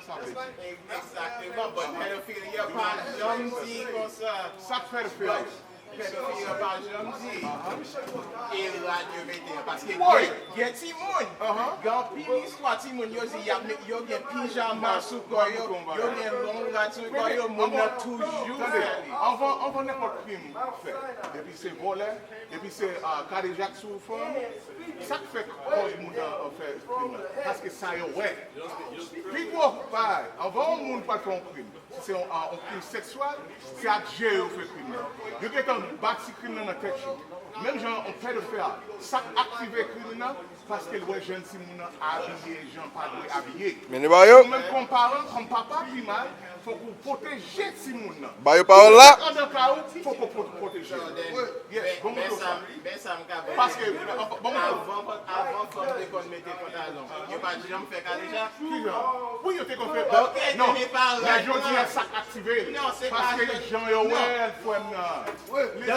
ça veut dire. Exactement, bon, pédophilie, il n'y a pas jamais dit comme ça. Ça fait le faire. Pédophilie, il n'y a pas jamais dit. Et là, je vais dire, parce que il y a Timon. Quand pile histoire, Timon, il y a bien pyjama sous quoi, il y a long là-dessus, quoi, il y a toujours. On va n'importe crime faire. Et puis c'est voler, et puis c'est cardiaque sous forme. Ça fait cause de faire crime. Parce que ça y est, ouais. People, pareil, avant on ne pas faire un crime. C'est un crime sexuel, c'est à Dieu qui fait crime. Il y a un bâti crime dans la tête. Même gens on fait le faire. Ça active le crime parce que les jeunes si moun habillés, les gens pas habillés. Même comme parents, comme papa qui mal, il faut qu'on protège si moun. Bah, parole là. Il faut qu'on protège. Parce que avant qu'on mette pantalon, il n'y a pas de gens qui font déjà. Oui, il y a des gens qui font. Non, mais je dis ça activé. Parce que les gens, ils il y a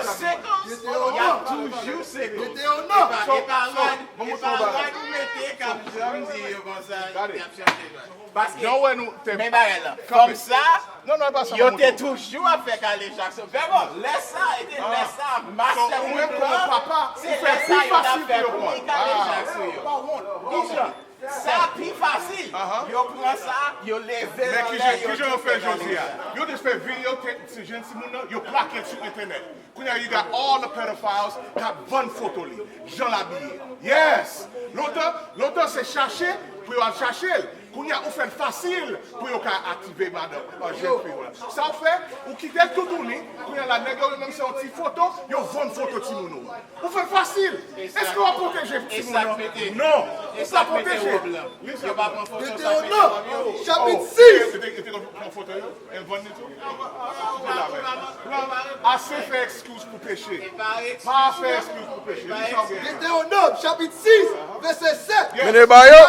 toujours ces gars. Parce que, mais comme ça, il était toujours à faire caler chaque chose. Vraiment, laisse ça, marcher ou même comme papa, c'est laisse ça, il a fait pour caler chaque chose. Ça, plus facile. Yo prend ça, yo lève. Mais qui je fais aujourd'hui? Yo just fait vidéo, ces jeunes Simona, yo plaqué sur Internet. You got all the pedophiles, got bonne photo. Jean l'habillé. Yes. L'autre c'est chercher, pour y chercher. Qu'on y a fait facile pour activer madame jeune fille. Ça fait ou quitter tout tourner, qu'on y a la nègre même c'est une petite photo, yo bonne photo Timono. Vous faites facile. Est-ce qu'on va protéger Timono? Non. Et ça protéger. Il va prendre photo ça. Chapitre 6. C'était une photo elle bonne tout. Assez fait excuse pour pécher. Pas fait excuse pour pécher. Deutéronome chapitre 6 verset 7. Menez bayo.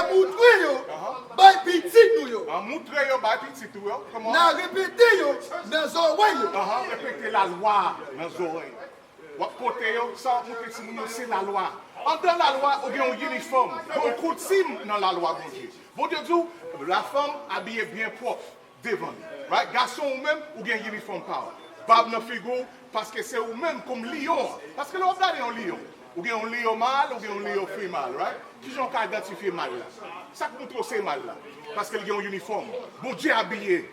Bay petit nous yo. En montrer yo bay petit tout yo. Comment? Na répéter yo dans oreilles yo. Répéter la loi dans les oreilles. Côté yo, ça montrer si nous c'est la loi. En dans la loi, ou bien un uniforme, on coutume dans la loi bon Dieu. Bon Dieu dit la femme habillée bien propre devant. Right? Garçon ou même ou bien uniforme pas. Bab dans figure parce que c'est ou même comme lion. Parce que là on regarde un lion. Ou bien un lion mâle ou bien un lion femelle, right? Qui j'en qu'à identifier mal là. Ça montre c'est mal là. Parce qu'elle a un uniforme. Bon Dieu habillé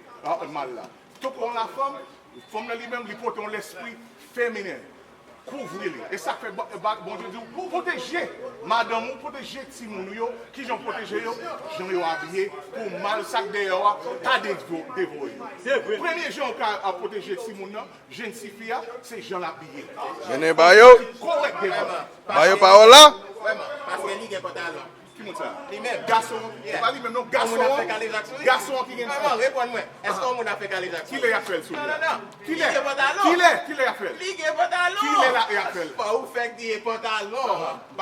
mal là. Donc on la femme lui-même lui porte l'esprit féminin. Couvrir. Et ça fait bon Dieu dit pour protéger madame ou protéger Timon qui j'en protéger j'en ai habillé pour mal sac dehors t'as dévoré. Premier gens à protéger Timon jeune fille c'est Jean l'habillé. Menez bayo. Correctement. Bayo parole là. Vraiment, parce que lui, il a pas talent. Qui monte ça? Lui-même. Garçon. Pas lui-même, non. Garçon. Garçon qui gagne. Maman, réponds-moi. Est-ce qu'on a fait caler Qui l'a fait le Non. Qui l'a pas talent? Qui l'a fait? Lui, il a pas talent. Qui l'a fait? Pas où fait des pantalons.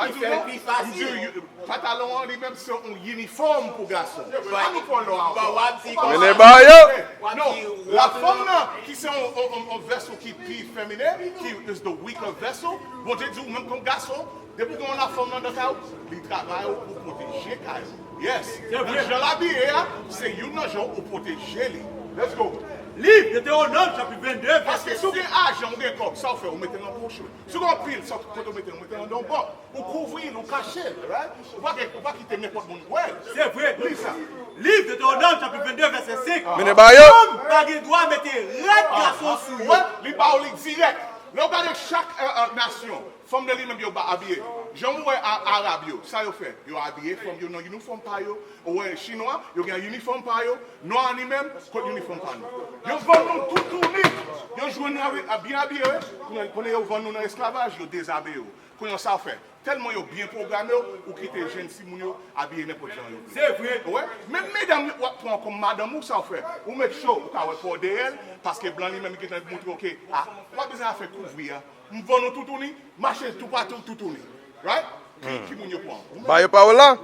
Il fait plus facile. Pantalon lui-même c'est un uniforme pour garçon. Menez bayo. Non, la femme là, qui c'est un vaisseau qui est plus féminin, qui is the weaker vessel, bon Dieu dit même comme garçon, depuis qu'on a la femme dans le cas, il travaille pour protéger Kayo. Yes. Je l'habille, c'est une agent pour protéger lui. Let's go. Livre Deutéronome chapitre 22 Parce que si vous avez argent, vous avez comme ça, vous mettez dans le poche. Si vous avez pile, ça vous mettez dans le bon. Vous couvrez, vous cachez. Vous ne pas quitter n'importe où. C'est vrai. Lis ça. Livre Deutéronome chapitre 22 verset 5. Menez bayo. L'homme pas de droit mettre red garçon sur lui. Les paroles direct. Là, regardez chaque nation. Femme de lui-même, ils sont habillés. J'en vois arabe, ça ils fait. Ils sont habillés, femme, ils ont un uniforme par eux. Ou chinois, ils ont un uniforme par eux. Noir lui-même, ils ont un uniforme par nous. Ils vendent tout tourné. Ils jouent bien habillés. Quand ils vendent dans l'esclavage, ils déshabillent. Quand ils ça fait. Tellement ils sont bien programmés, ou quitter les jeunes Simon habillés n'importe quoi. C'est vrai. Ouais. Même mesdames, comme madame, ça fait. Ou mettre chaud, pour d'elle, parce que blanc lui-même qui est montré, ok, pas besoin de faire couvrir. Nous vendons tout tourner, marcher tout partout, tout tourner. Right? Qui nous prend? Bayo parole là.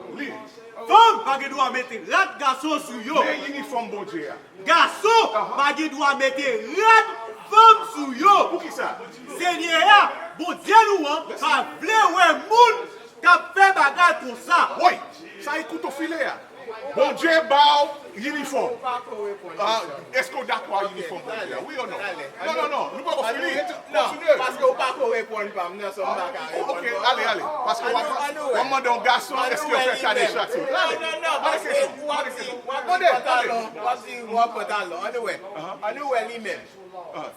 Femme pas de droit mettre red garçon sur yo. Mais uniforme bon Dieu. Garçon pas de droit mettre red femme sur yo. Pour qui ça? Seigneur, bon Dieu nous pas vle ouais moun qui fait bagarre pour ça. Oui, ça écoute au filet. Bon Dieu, bao, Inifom. Est-ce qu'on d'accord Inifom? Oui ou non? Non, nous pouvons finir. Non, parce que vous ne pouvez pas répondre pas. Non, ça ne Ok, allez. Parce que on demande à un garçon, est-ce qu'il fait cadet chaque jour? Non, parce que anyway, lui-même.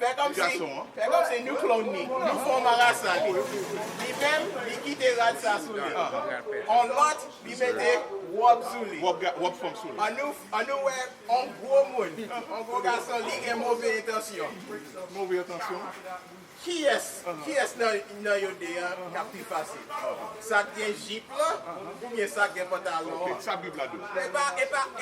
Fait comme si nous clonons, nous formons un race. Lui-même, il quitte la race sous lui. On l'autre, il mettait wop sous lui. Wop from sous lui. On gros monde, un gros garçon, il a mauvaise intention. Mauvaise intention. Qui est-ce dans le déant qui a plus facile? Ça qui est jeep là, ou bien ça qui est pantalon? Ça Bible là-dedans.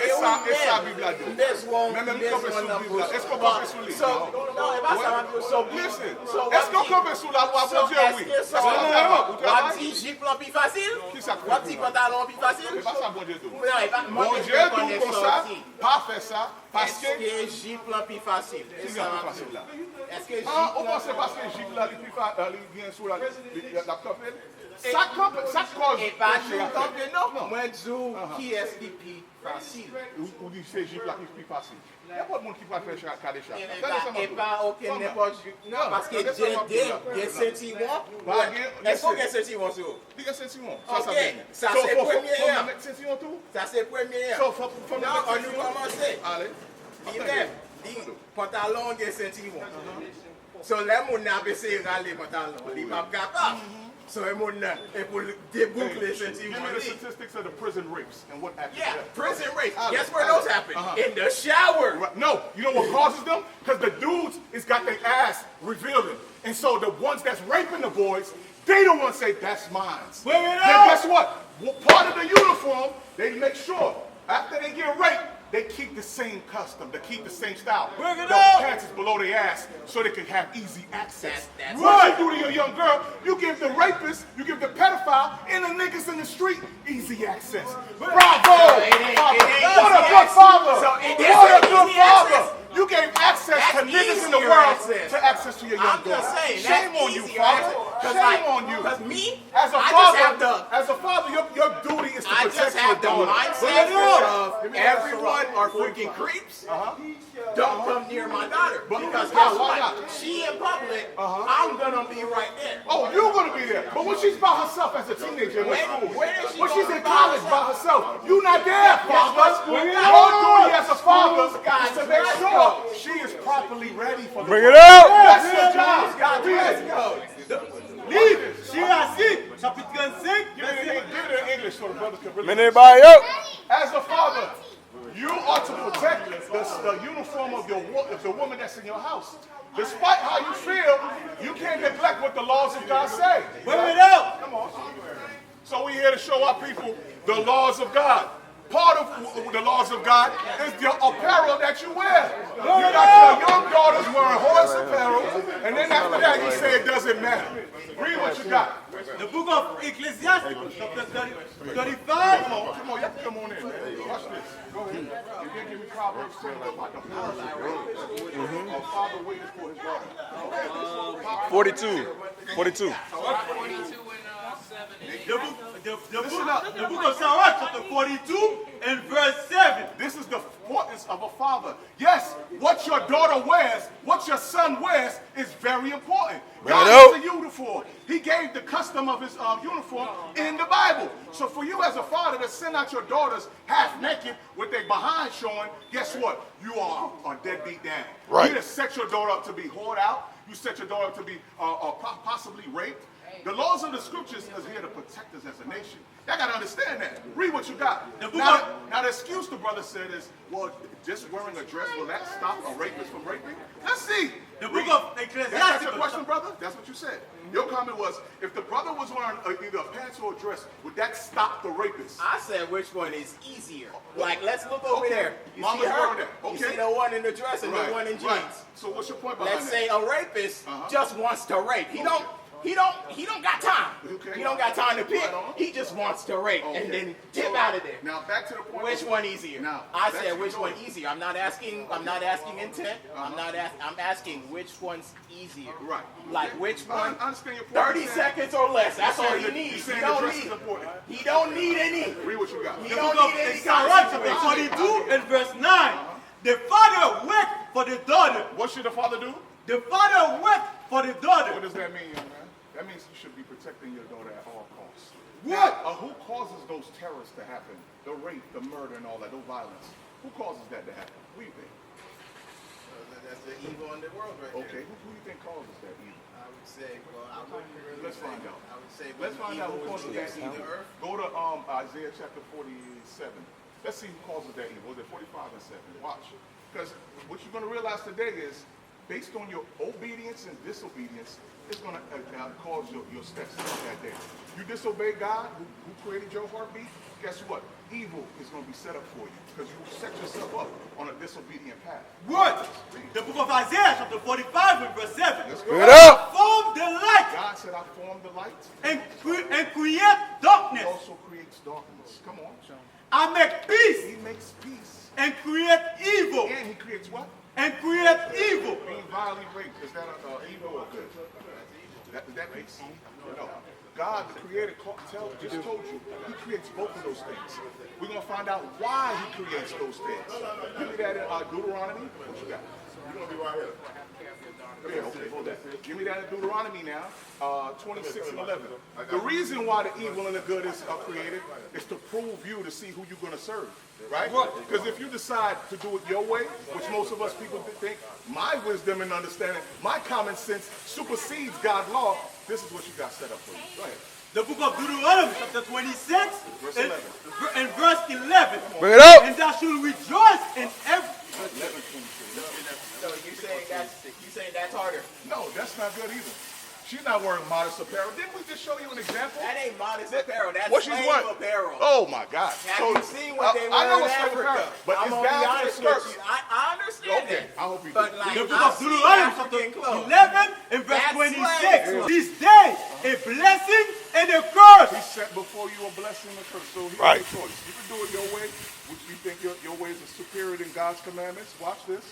Et ça Bible là-dedans. Même nous camper sous Bible là. Est-ce qu'on camper sous lui? Non, et pas ça va sur Listen. Est-ce qu'on camper sous la loi de Dieu? Oui. On dit jeep là plus facile? Qui ça? On dit pantalon plus facile? C'est pas ça bon Dieu tout. Bon Dieu tout comme ça, pas faire ça, parce que... Est-ce que jeep là plus facile? Qui est plus facile là? Est-ce que On pense parce que Jeep là, il vient sur la campée. Ça cause. et pas tout camper, non. Moi, je dis, qui est-ce qui est plus facile? Ou dit c'est Jeep là qui est plus facile. Il n'y a pas de monde qui peut faire cadet chaque. Et pas aucun n'importe qui. Non, parce que j'ai senti moi. Est-ce qu'il y a senti moi sur? Il y a senti moi. Ok, ça c'est première. Senti moi tout? Ça c'est première. Non, on nous commencer. Allez. Il pantalon et sentiment. So les gens ont essayé de râler pantalon. Ils ne sont pas capables. So les gens et pour déboucler les sentiments. Give me the statistics of the prison rapes and what actually Yeah, happened. prison rape. Guess where those happen? In the shower. Right. No, you know what causes them? Because the dudes is got their ass revealing. And so the ones that's raping the boys, they don't want to say, that's mine. Then guess what? Part of the uniform, they make sure after they get raped, they keep the same custom, they keep the same style. The pants is below their ass so they can have easy access. What you do to your young girl, you give the rapist, you give the pedophile, and the niggas in the street easy access. Bravo! What a good father! What a good father! You gave access to niggas in the world to access to your young girl. Shame on you, father. Shame on you. Because me, As a father, your duty is to I just protect your have the daughter. mindset of everyone are freaking creeps. Don't come near my daughter. Because guess what? She in public, I'm gonna be right there. Oh, you're gonna be there. But when she's by herself as a teenager in school, when she's in college by herself, you're not there, father. Your duty as a father is to make sure she is properly ready for the Bring it out! That's your job. Let's go. Livre, Chiracide, chapitre 35. Give it in English so the brothers can really. Mene bayo! As a father, you are to protect the uniform of the woman that's in your house. Despite how you feel, you can't neglect what the laws of God say. Bring it out. Come on. So we're here to show our people the laws of God. Part of the laws of God is the apparel that you wear. You got your young daughters wearing horse apparel, and then after that you say it doesn't matter. Read what you got. The book of Ecclesiastes, chapter 35. Come on, you have to come on in, man. Watch this. Go ahead. You can't give me Proverbs 10 about the father waiting for his daughter. 42. 42. The book of Sirach, chapter 42 and verse 7. This is the importance of a father. Yes, what your daughter wears, what your son wears is very important. God has a uniform. He gave the custom of his uniform in the Bible. So for you as a father to send out your daughters half naked with their behind showing, guess what? You are deadbeat down. Right. You just set your daughter up to be whored out. You set your daughter up to be possibly raped. The laws of the scriptures is here to protect us as a nation. Y'all got to understand that. Read what you got. Now the excuse the brother said is, well, just wearing a dress, will that stop a rapist from raping? Let's see. The book of Ecclesiastes. That's your question, brother? That's what you said. Your comment was, if the brother was wearing either a pants or a dress, would that stop the rapist? I said which one is easier. Like, let's look over there. You Mama's see her? wearing that. Okay. You see the one in the dress and the one in jeans. Right. So what's your point behind Let's that? say a rapist just wants to rape. He don't. he don't got time. Okay. He don't got time to pick. Right on. He just wants to rape and then dip out of there. Now back to the point. Which one easier? Now, I back said to which the one point. easier. I'm not asking intent. I'm asking which one's easier. Right. Like which one? I understand your point. 30 seconds or less. That's all he You're needs. saying He the don't dress need. is important. He don't need any. Read what you got. He The don't book of need any Izrayèl, kind of chapter situation. 42 and verse 9. The father wept for the daughter. What should the father do? The father wept for the daughter. What does that mean, young man? That means you should be protecting your daughter at all costs. What? Now, who causes those terrors to happen? The rape, the murder, and all that, those violence. Who causes that to happen? Who do you think? That's the evil in the world right there. Okay, who do you think causes that evil? I would say, well, I wouldn't really Let's say- find out. I would say Let's when find out who evil causes that leaves the evil. earth. Go to Isaiah chapter 47. Let's see who causes that evil. Was it 45 and 7? Watch. Because what you're going to realize today is, based on your obedience and disobedience, it's going to cause your steps that day. You disobey God, who created your heartbeat, guess what? Evil is going to be set up for you because you set yourself up on a disobedient path. What? The book of Isaiah, chapter 45 and verse 7. Let's Bring go. it up. Form the light God said, I formed the light. and create He darkness. also creates darkness. Come on. I make peace He makes peace. and create evil. And he creates what? And create evil. Being violently raped. Is that evil or good? That makes no. God, the creator, just told you, he creates both of those things. We're going to find out why he creates those things. Give me that in Deuteronomy. What you got? You're going to be right here. Yeah, okay, hold that. Give me that in Deuteronomy now, 26 and 11. The reason why the evil and the good is created is to prove you to see who you're going to serve, right? Because if you decide to do it your way, which most of us people think, my wisdom and understanding, my common sense supersedes God's law, this is what you got set up for you. Go ahead. The book of Deuteronomy, chapter 26 Verse and, 11. and verse 11. Bring it up. And thou shalt rejoice in every... 11, 23. So you saying that's harder? No, that's not good either. She's not wearing modest apparel. Didn't we just show you an example? That ain't modest apparel. That's What she's slave wearing? apparel. Oh my God! Have you seen what they I wear know in it's slave Africa? apparel, but I'm it's gonna be down to the honest with skirts. you. I understand Okay, that. I hope you But do. like, The book I've of seen Deuteronomy, African chapter clothes. 11 and verse That's 26. slave. This day, a blessing and a curse. He set before you a blessing and a curse. So here's Right. your choice. You can do it your way, which you think your ways are superior than God's commandments. Watch this.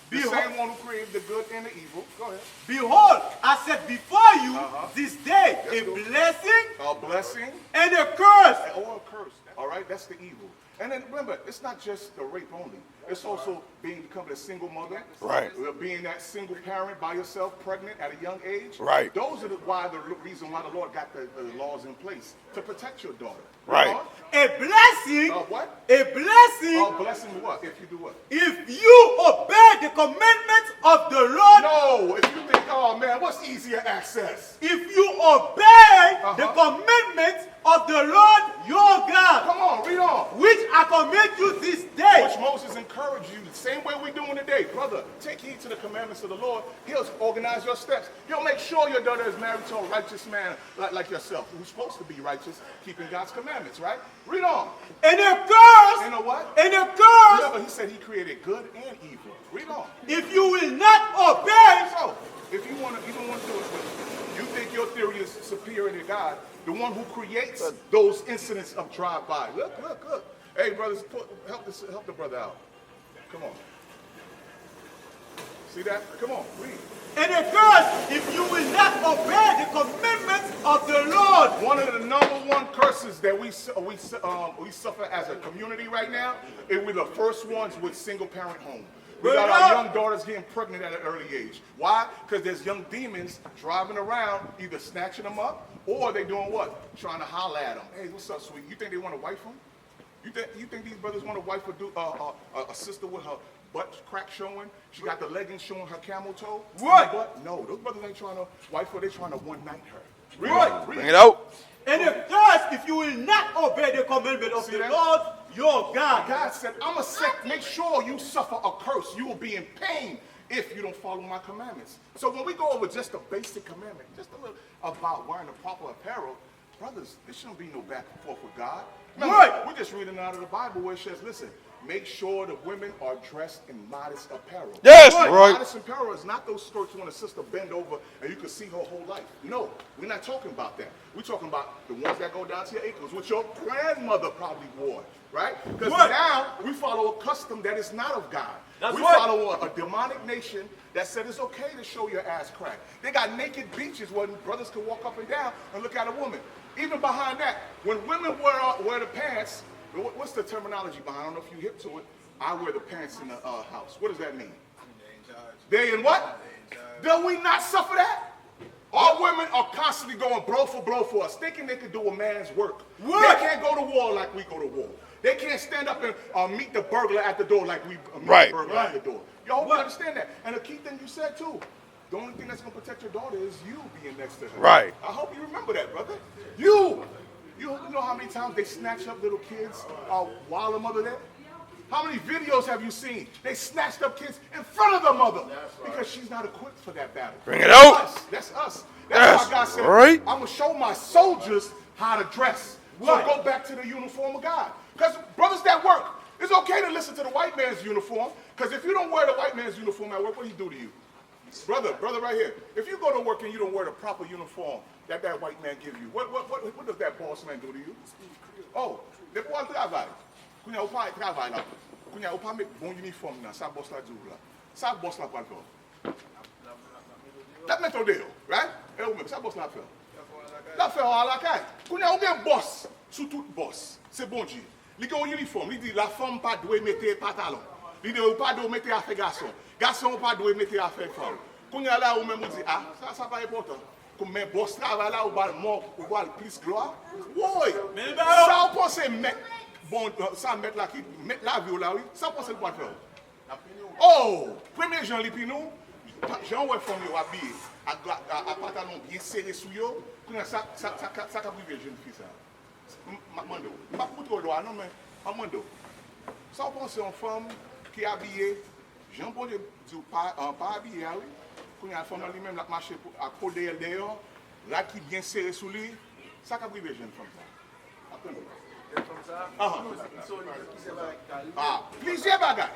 The Behold. same one who created the good and the evil. Go ahead. Behold, I set before you this day Let's a go. blessing A blessing and a curse. or a curse. All right, that's the evil. And then remember, it's not just the rape only. It's also becoming a single mother. Right. Being that single parent by yourself, pregnant at a young age. Right. Those are the reason why the Lord got the laws in place to protect your daughter. Right. Lord, A blessing, what? a blessing A blessing what? If you do what? if you obey the commandments of the Lord. No, if you think, oh man, what's easier access? If you obey the commandments of the Lord your God, Come on, read on. which I command you this day. Which Moses encouraged you the same way we're doing today. Brother, take heed to the commandments of the Lord. He'll organize your steps. He'll make sure your daughter is married to a righteous man like yourself, who's supposed to be righteous, keeping God's commandments, right? Read on. And a curse, You know what? and a curse, Remember, he said he created good and evil. Read on. if you will not obey. So, if you don't want to do it, you think your theory is superior to God, the one who creates those incidents of drive-by. Look. Hey, brothers, help the brother out. Come on. See that? Come on, read. And a curse, if you will not obey the commandments of the Lord. One of the number one curses that we suffer as a community right now, is we're the first ones with single-parent home. We got our young daughters getting pregnant at an early age. Why? Because there's young demons driving around, either snatching them up, or they doing what? Trying to holler at them. Hey, what's up, sweet? You think they want to wife them? You think these brothers want to wife a sister with her butt crack showing? She got the leggings showing her camel toe? What? Butt? No, those brothers ain't trying to wife her. They trying to one-night her. Read What? it, read Bring it out. And a curse, if you will not obey the commandment of See the that? Lord your God. God said, make sure you suffer a curse. You will be in pain if you don't follow my commandments. So when we go over just a basic commandment, just a little about wearing the proper apparel, brothers, there shouldn't be no back and forth with God. Remember, Right. we're just reading out of the Bible where it says, listen, make sure the women are dressed in modest apparel. Yes, But right. Modest apparel is not those skirts when a sister bend over and you can see her whole life. No, we're not talking about that. We're talking about the ones that go down to your ankles, which your grandmother probably wore, right? Because now we follow a custom that is not of God. We follow a demonic nation that said it's okay to show your ass crack. They got naked beaches where brothers can walk up and down and look at a woman. Even behind that, when women wear the pants, what's the terminology behind? I don't know if you hip to it. I wear the pants in the house. What does that mean? They in what? Do we not suffer that? All women are constantly going blow for us, thinking they can do a man's work. They can't go to war like we go to war. They can't stand up and meet the burglar at the door like we meet the burglar at the door. Y'all hope you understand that. And the key thing you said too, the only thing that's going to protect your daughter is you being next to her. Right. I hope you remember that, brother. You know how many times they snatch up little kids while the mother there? How many videos have you seen? They snatched up kids in front of the mother because she's not equipped for that battle. Bring it out. That's us. That's why God said, right. I'm going to show my soldiers how to dress. So go back to the uniform of God. Because brothers that work, it's okay to listen to the white man's uniform. Because if you don't wear the white man's uniform at work, what do he do to you? Brother right here. If you go to work and you don't wear the proper uniform that white man give you, what does that boss man do to you? Oh, depois do trabalho. Quando o pai trabalha lá, quando o pai met bon uniforme là, ça boss là du là. Ça boss là pas le faire. That met odeo, right? Et ou même ça boss là faire. La faire à la caille. Quando ou bien boss, sous tout boss, c'est Bondye. Il a un uniforme, il dit la femme pas doit mettre pantalon. Il dit pas doit mettre affaire garçon. Garçon pas doit mettre affaire femme. Quand il y a là, ou même on dit, ah, ça pas important. Comme mes boss travaillent là, ou va plus gloire. Oui. Ça, on pense mettre, bon, ça mettre là, qui mettre la vie là, oui. Ça, on pense le quoi faire. Oh, premier Jean Lipinou, Jean ouais femme yo habillé, à pantalon bien serré sous yo. Quand ça privé jeune fille ça. Mando. Pas pour trop droit, non, mais mando. Ça, on pense une femme qui est habillée. Jean Bondye dit pas habillé, oui. Quand il y a une femme lui-même qui marche à côté dehors, là qui bien serré sous lui, ça qui privé jeune femme ça. Attendez. Plusieurs bagages.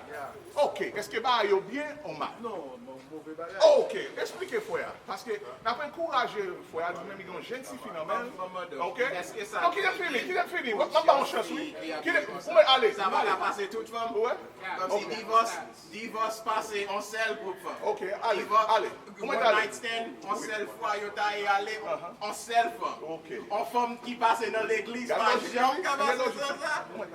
Ok, est-ce que bah yo bien ou mal? Non, mauvais bagage. Ok, expliquez frère. Parce que n'a pas encouragé frère lui-même il a gentil phénomène. Ok. Donc il a fini. On va en chance oui. Allez. Ça va la passer toute femme. Ouais. Comme si divorce passé en seul pour femme. Ok, allez. One night stand, en seule fois yo ta y aller en seule femme. Ok. En femme qui passe dans l'église pas Jean ça.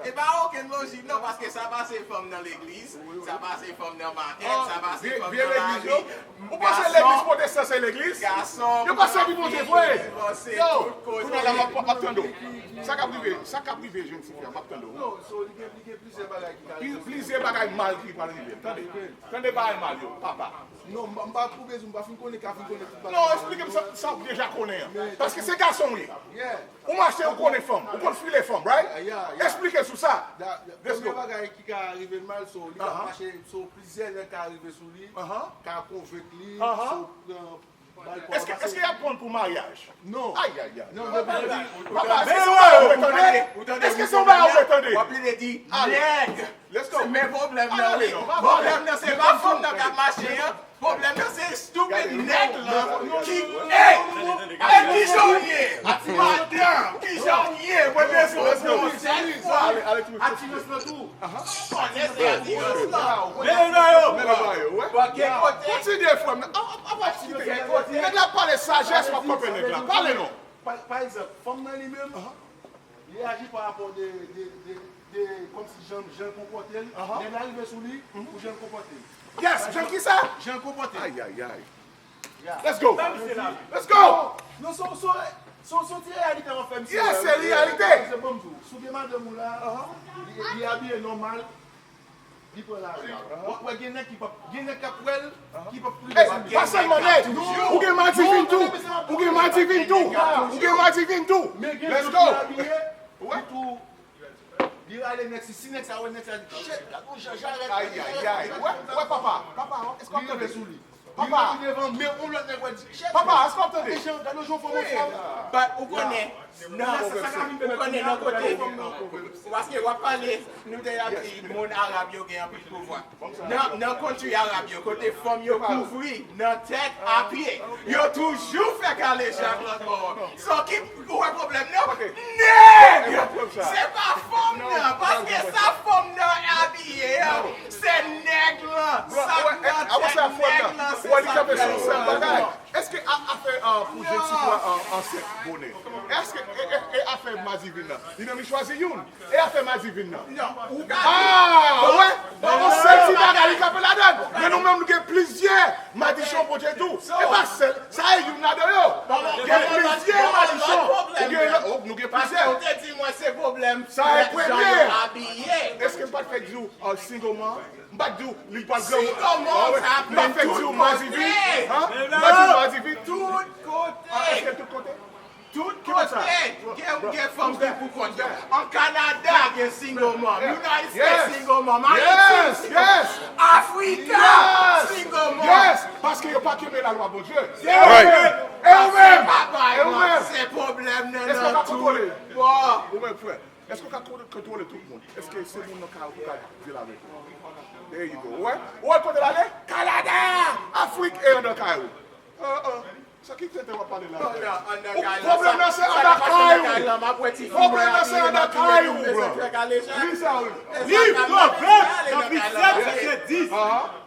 Et pas aucune logique non parce que ça passe femme dans l'église, ça passe femme dans ma tête, ça passe femme dans la vie. Vous pensez l'église protestante c'est l'église? Garçon. Yo pas servi mon Dieu frère. Yo, tout m'attendo. Ça qu'a privé jeune fille, m'attendo. Non, il y a plusieurs bagages. Plusieurs bagages mal qui va arriver. Attendez pas mal yo, papa. Non, je ne vais pas trouver, je ne vais pas connaître. Non, expliquez-moi ça déjà connaît. Parce que c'est garçon oui. On marche, on connaît femme, on connaît les femmes, right? Expliquez sur ça. Let's go. Bagage qui a arrivé mal, so il a marché sur plusieurs qui arrivé sur lui, qui a convaincu lui, est-ce qu'il y a point pour mariage? Non. Aïe. Non, papa, est-ce que ça va attendre? Papa il dit, Let's go. c'est mes problèmes là. Problème c'est pas femme dans la marché. Problème c'est stupid nèg là qui qui jonnier. Madame, qui jonnier. Moi bien sûr, Allez tout. activiste tout. on est activiste là. Continue femme. Il n'a pas de sagesse pour comprendre là. Parlez non. Par exemple, femme dans lui-même, il agit par rapport comme si Jean comportait, il est arrivé sur lui pour Jean comporter. Yes, Jean qui ça? Jean comporter. Aïe. Let's go. Let's go. Non, son réalité en fait. Yes, c'est réalité. C'est bon tout. Souvenez madame là, il est habillé normal. Il peut la ouais, il y en a qui peut plus. Pas seulement net. Ou gen mati vin tout. Let's go. Ouais. Il va aller next, si next, I will next. J'arrête. Aïe. Ouais, papa, est-ce qu'on peut sous lui? Papa, mais on l'a dit. Papa, est-ce qu'on peut Bah, vous connaissez, Non, vous connaissez nos côtés. Parce que vous parlez, nous avons appris le monde arabe qui a un peu de pouvoir. Dans le country arabe, côté femme, vous couvrez dans la tête à pied. Vous avez toujours fait caler chaque bord. So, qui est le problème? Non, nègre! C'est pas femme, non. Parce que sa femme est habillée. C'est nègre. Est-ce que affaire pour jeune citoyen enceinte bonnet? Est-ce que affaire Mazivina? Il a choisi une. Et affaire Mazivina? Non. Ah ouais. On sait si Magali capé la donne. Mais nous-mêmes nous avons plusieurs madichons pour tout. Et pas seul. Ça y est, nous avons plusieurs madichons. Nous avons parce plusieurs. que vous dit moi c'est problème. Ça est premier. Habillé. Est-ce que pas fait du single man? Pas du il parle Single man, ça pas fait tout du côté. Mazivi. Hein? Mazivi Tout est-ce côté. que tout côté? Tout côté. Il y a femmes qui pour compte. En Canada, il y a single mom. United States single mom. Yes. Africa single mom. Yes. Parce qu'il n'y a pas que la loi, bon Dieu. Right. Et vous-même. Papa, Et vous-même. c'est problème Est-ce qu'on va contrôler? Bon. Vous-même, frère. Est-ce qu'on va contrôler tout le monde? Est-ce que c'est le monde qui a dit la vérité? There you go. Ouais. Où est-ce qu'on est allé? Canada, Afrique et en Caillou. Ça qui t'était va parler là? Problème là, c'est en Caillou. Problème là, c'est en Caillou. Livre, Proverbe, chapitre 7, verset 10.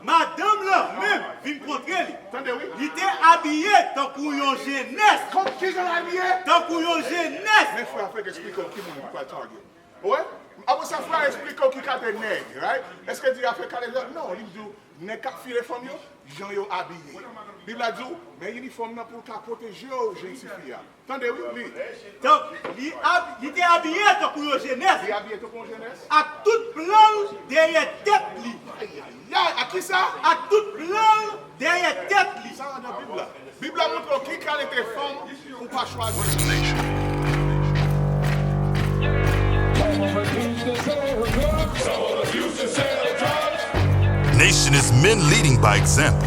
Madame là, même, vient contrer lui. Attendez, oui. Il était habillé tant pour une jeunesse. Comme qui j'en ai habillé? Tant pour une jeunesse. Mais frère, fait expliquer qui mon pas target. Ouais? Après ça, frère, expliquer qui a des nègres, right? Est-ce que tu as fait caler? Non, il dit, nègres qui filent femmes, gens yo habillés. Il a dit, mais uniforme pour protéger les jeunes filles. Attendez, oui. Donc, il était habillé tant pour une jeunesse. Il est habillé pour une jeunesse? À toute plan derrière tête lui. À qui ça? À toute plan derrière tête lui. Ça dans la Bible. La Bible montre qui a été femme pour pas choisir. Nation is men leading by example.